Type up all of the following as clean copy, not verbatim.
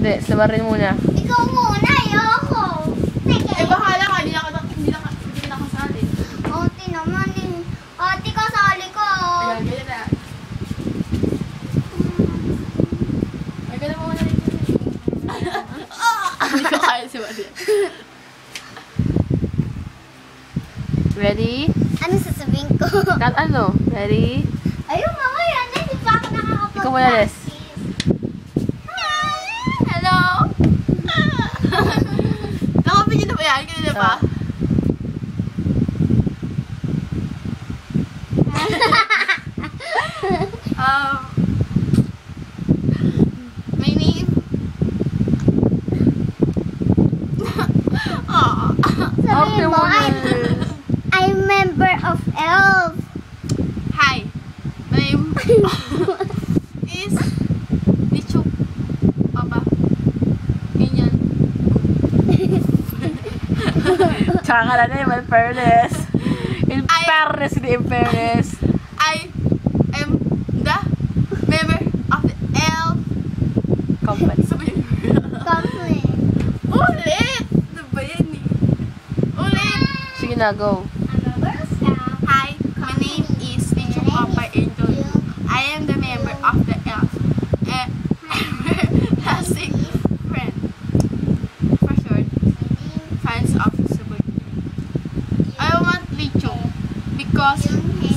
Hindi, si Marin muna. Ikaw muna, ayoko. Eh, bahala ka. Hindi na kasali. Ate naman eh. Ate, kasali ko. Ayan, ganyan na. Ay, ganun mo muna rin. Hindi ko kaya si Maria. Ready? Ano sasabihin ko? Kat ano? Ready? Ayun, mamaya. Hindi pa ako nakakapag-practice. Ikaw muna, Les. Hello! Nakapin niyo na ba yan? Kanina pa? My name? Sabihin mo, I'm member of ELF. Hi. My name is Lichu. Papa. Ganyan. Tsaka ka na naman, fairness. In fairness, hindi in fairness. I am the member of the ELF Company. Sabihin mo. Company. Ulit! Ano ba yan eh? Ulit! Sige na, go. I'm a Girl Scout. Hi, my name is Lichu Papa Angel. I am the member of the ELF. Classic friend. For short, fans of Cebu. I want Lichu because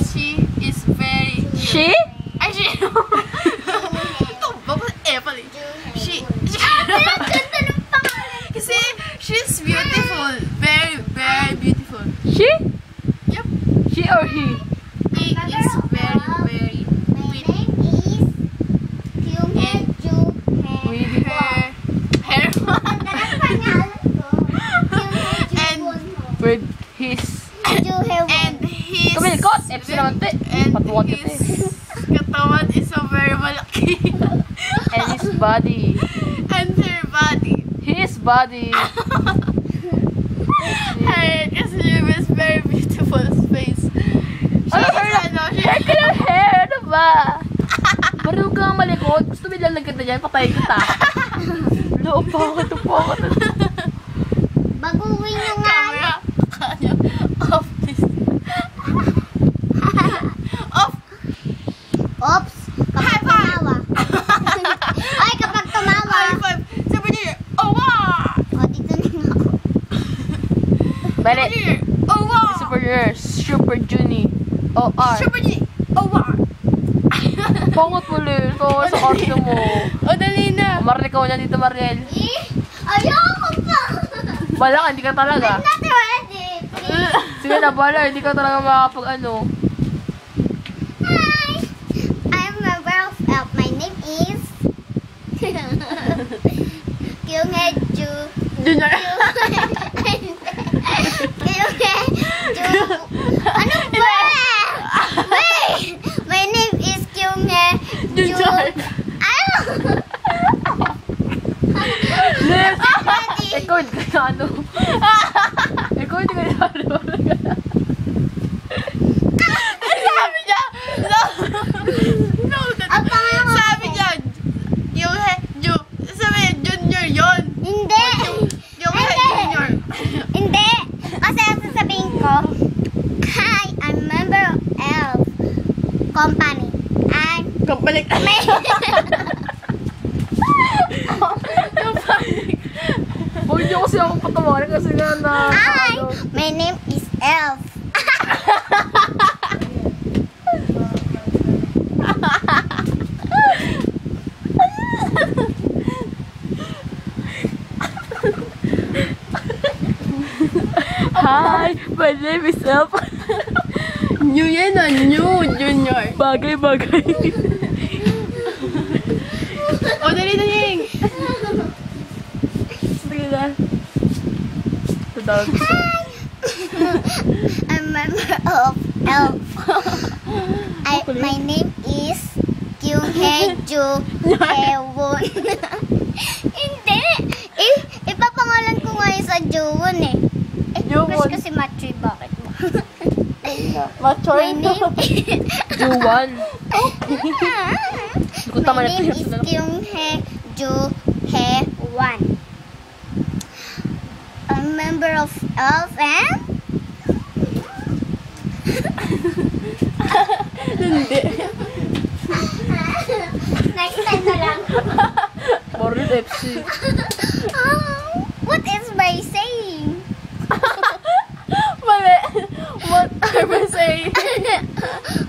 she is very... She? Ay, she... Ito, bakit pala eh. She... Kasi, she's beautiful. Very, very beautiful. She? Yep. She or he? He is very, very My pretty. name is Kyunghae Ju With Her hair. And- With his... And his... Kami, kot! FC naman, te. And Patuwag ka, te. his katawan is so very malaki. And his body. And her body. His body. Her costume is very beautiful face. Ano, hair ka lang hair! Ano ba? Marunong kang malikot. Gusto mo ilalagad na dyan? Patayin kita. Loob pa ako. Baguhin nyo nga. Camera. Kanya. Off, please. Off. Oops. Kapag tumawa. Ay, kapag tumawa. High five. Super Junior. Oh, wow. O, dito na nga ako. Bali. Super Junior. Oh, wow. Super Juni. O-R. Super Junior. Oh, wow. Pangot mo rin. Ito sa orto mo. O, dali na. Marinig ka na dito, Mariel. Ayoko pa. Wala ka, hindi ka talaga. I'm not ready. Sige na, bala. Hindi ka talaga makakapag ano. Hi. I'm a member of ELF. My name is Kyunghae Ju. Junior. Kyunghae Ju. Ano ba? Wait. My name is Kyunghae Ju. Junior. Ano? Liz! Ikaw, hindi ka na ano. Ikaw, hindi ka na ano. Sabi niya. No. Ang pangalan. Sabi niya. Yung sabi Junior yun. Hindi. Yung Hindi. Junior. Hindi. Kasi ang sasabihin ko, hi, I'm member of ELF Company. I'm Kampalik. Huwag niyo kasi akong patawarin kasi nga na... Hi, my name is ELF. Hi, my name is Elf. New yan na. New Junior. Bagay. O, dali. Sige na. Tadawag ko. I'm member of ELF. My name is Kyunghae Ju Hewon. Hindi. Ipapangalan ko ngayon sa Juwon eh. Juwon. Kasi Machoy, bakit mo? Machoy. My name Juwan. My name is Kyunghae Ju hair 1. A member of elf and Hindi. next time na lang. Maril FC. What is by saying? Mali. What are we saying?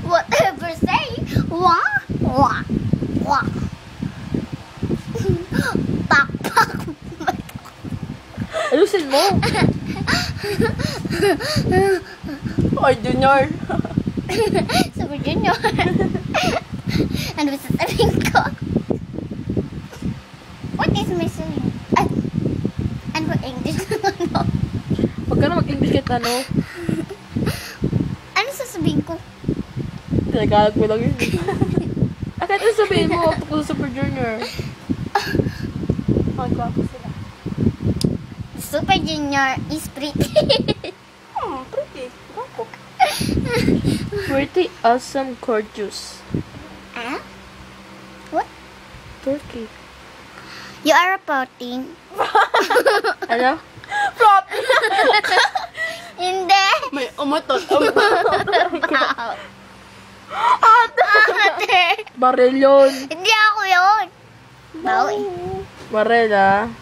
Whatever say. Wah, wah, wah. Pak, pak. Ayusin mo. Ay, Junior. Super Junior. Ano ba sasabihin ko? What is my saying? Ano ba English? Huwag ka na mag-English kahit ano. Ano sasabihin ko? Tinagalag mo lang yun. Kahit ano sabihin mo, tungkol sa Super Junior. Ang gwapo sila. Super Junior is pretty. Pretty. Gwapo. Pretty awesome gorgeous. Ah? What? Turkey. You are reporting. Ano? Prop! Hindi. May umatot. Ate. Baril yun. Hindi ako yun. Bawi. Baril ah.